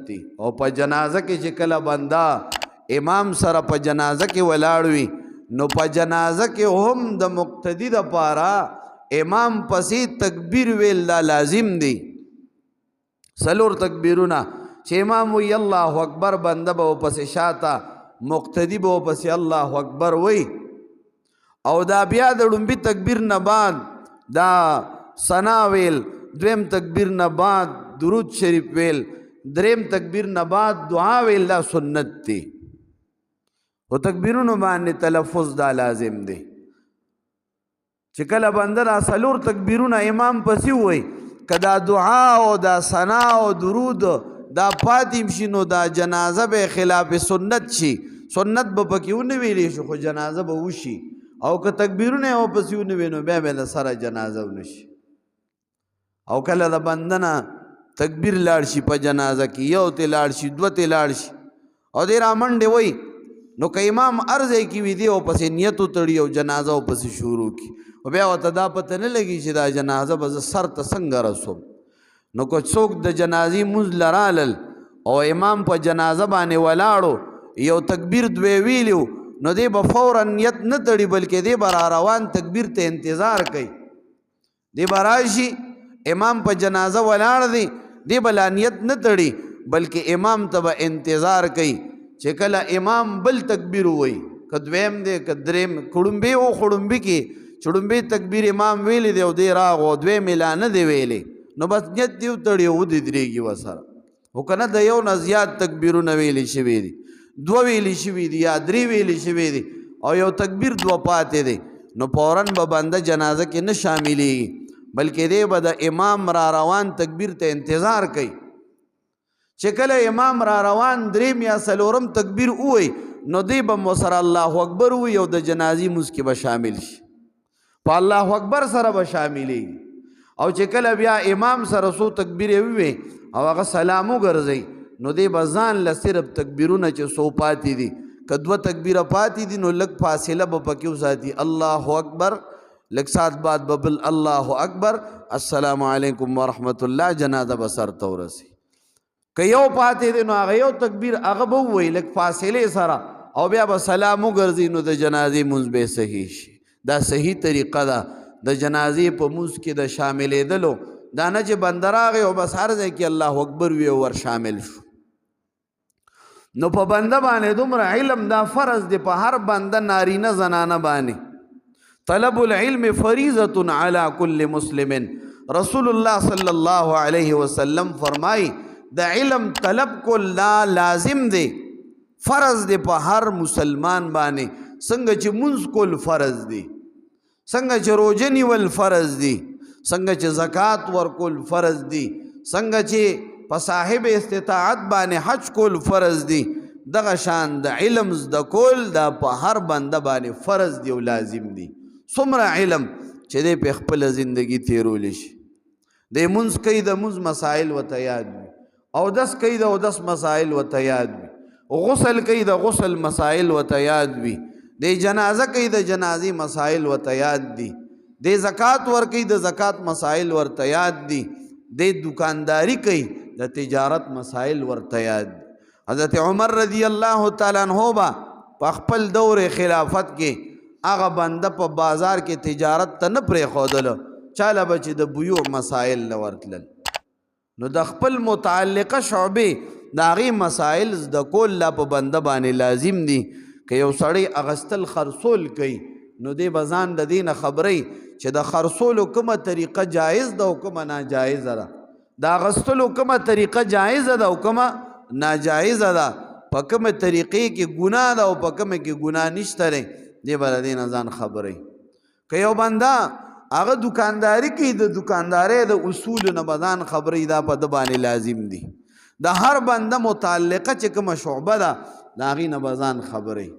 دی او په جنازه کې چې کله بندا امام سره په جنازه کې ولاړ وي نو په جنازه کې هم د مقتدی د پاره امام پسې تکبیر ویل دا لازم دی سلور تکبیرونه چې امام وی الله اکبر بنده به پسې شاته مقتدی به پسې الله اکبر وی او دا بیا د ډومبي تکبیر نه بعد دا ثنا ویل دویم تکبیر نه بعد درود شریف ویل دریم تکبیر نه بعد دعا ویل دا سنت دی او تکبیرونو باندې تلفظ دا لازم دی چې کله بنده دا سلور تکبیرونه امام پسې وی کدا دعا او دا ثنا او درود دا پاتیم شي نو دا جنازه به خلاف سنت شي سنت به پکې ونه ویلې شو خو جنازه به وشي او که تکبیرونه او پسې ونه وینو بیا به سره جنازه ونشي او کله د بندنه تکبیر لاړ شي په جنازه کې یو ته لاړ شي دوه ته لاړ شي او دې را منډې وای نو که امام ارزه کې وي دی او پسې نیت وتړي او جنازه او پسې شروع کی او بیا ورته دا پته نه لګي چې دا جنازه به زه سر ته څنګه رسوم نو که څوک د جنازې مونځ لرالل او امام په جنازه باندې ولاړو یو تکبیر دوی ویلو نو دی به فورا نیت نه تړي بلکې دی به را روان تکبیر ته انتظار کوي دی به راشي امام په جنازه ولاړ دی دی به لا نیت نه تړي بلکې امام ته به انتظار کوي چې کله امام بل تکبیر ووایي که دویم دی که دریم کړومبې او خړومبې کې چې ډومبې تکبیر امام ویلی دی او دی راغو دویم لا نه دی ویلی نو بس نیت دی وتړي او ودرېږي ورسره خو که نه د یو نه زیات تکبیرونه ویلي شوي دي دوه ویلی شوي دي یا درې ویلی شوي دي او یو تکبیر دوه پاتې دی نو فوراً به بنده جنازه کې نه شاملېږي بلکې دی به د امام را روان تکبیر ته انتظار کوي چې کله امام را روان دریم یا څلورم تکبیر ووایي نو دی به مو سره الله اکبر ووایي او د جنازې مونځ کې به شامل شي په الله اکبر سره به شاملېږي او چې کله بیا امام سره څو تکبیرې ووایي او هغه سلام وګرځوي نو دی به ځان له صرف تکبیرونه چې څو پاتې دي که دوه تکبیره پاتې دي نو لږ فاصله به پکې وساتي الله اکبر لږ سات بعد به بل الله اکبر السلام علیکم ورحمت الله جنازه به سر ته ورسي که یو پاتې دی نو هغه یو تکبیر هغه به ووایي لږ فاصلې سره او بیا به سلام وګرځي نو د جنازې مونځ به صحیح شي دا صحیح طریقه ده د جنازې په مونځ کې د شاملېدلو دا نه چې بنده راغی او بس هر ځای کې الله اکبر وي او ور شامل شو نو په بنده باندې دومره علم دا فرض دی په هر بنده نارینه زنانه باندې طلب العلم فریضة علی کل مسلم رسول الله صلی الله علیه وسلم فرمائی د علم طلب کول دا لازم دی فرض دی په هر مسلمان باندې څنګه چې مونځ کول فرض دی څنګه چې روژه نیول فرض دی څنګه چې زکات ورکول فرض دی څنګه چې په صاحب استطاعت باندې حج کول فرض دی دغه شان د علم زده کول دا په هر بنده باندې فرض دی او لازم دی څومره علم چې دی په خپله زندگی تیرولی شي دی مونځ کوي د مونځ مسائل ورته یاد وي اودس کوي د اودس مسائل ورته یاد وي غسل کوي د غسل مسائل ورته یاد وي دی جنازه کوي د جنازې مسائل ورته یاد دي دی زکات ورکوي د زکات مسائل ورته یاد دي دی دکانداری کوي د تجارت مسائل ورته یاد دي حضرت عمر رضی الله تعالی عنہ با په خپل دور خلافت کې هغه بنده په بازار کې تجارت ته نه پرېښودلو چاله به چې د بیوع مسائل نه ورتلل نو د خپل متعلقه شعبې د هغې مسائل زده کول لا په بنده باندې لازم دي که یو سړی اغستل خرڅول کوي نو دی به ځان د دې نه خبروي چې د خرڅولو کومه طریقه جایز ده او کومه ناجایزه ده د اغستلو کومه طریقه جایزه ده او کومه ناجایزه ده په کومه طریقې کې ګناه ده او په کومه کې ګناه نشته دی دی به د دې نه ځان خبروي که یو بنده هغه دکانداری کوي د دکاندارۍ د اصولو نه به ځان خبروي دا په ده باندې لازم دي د هر بنده متعلقه چې کومه شعبه ده د هغې نه به ځان خبروي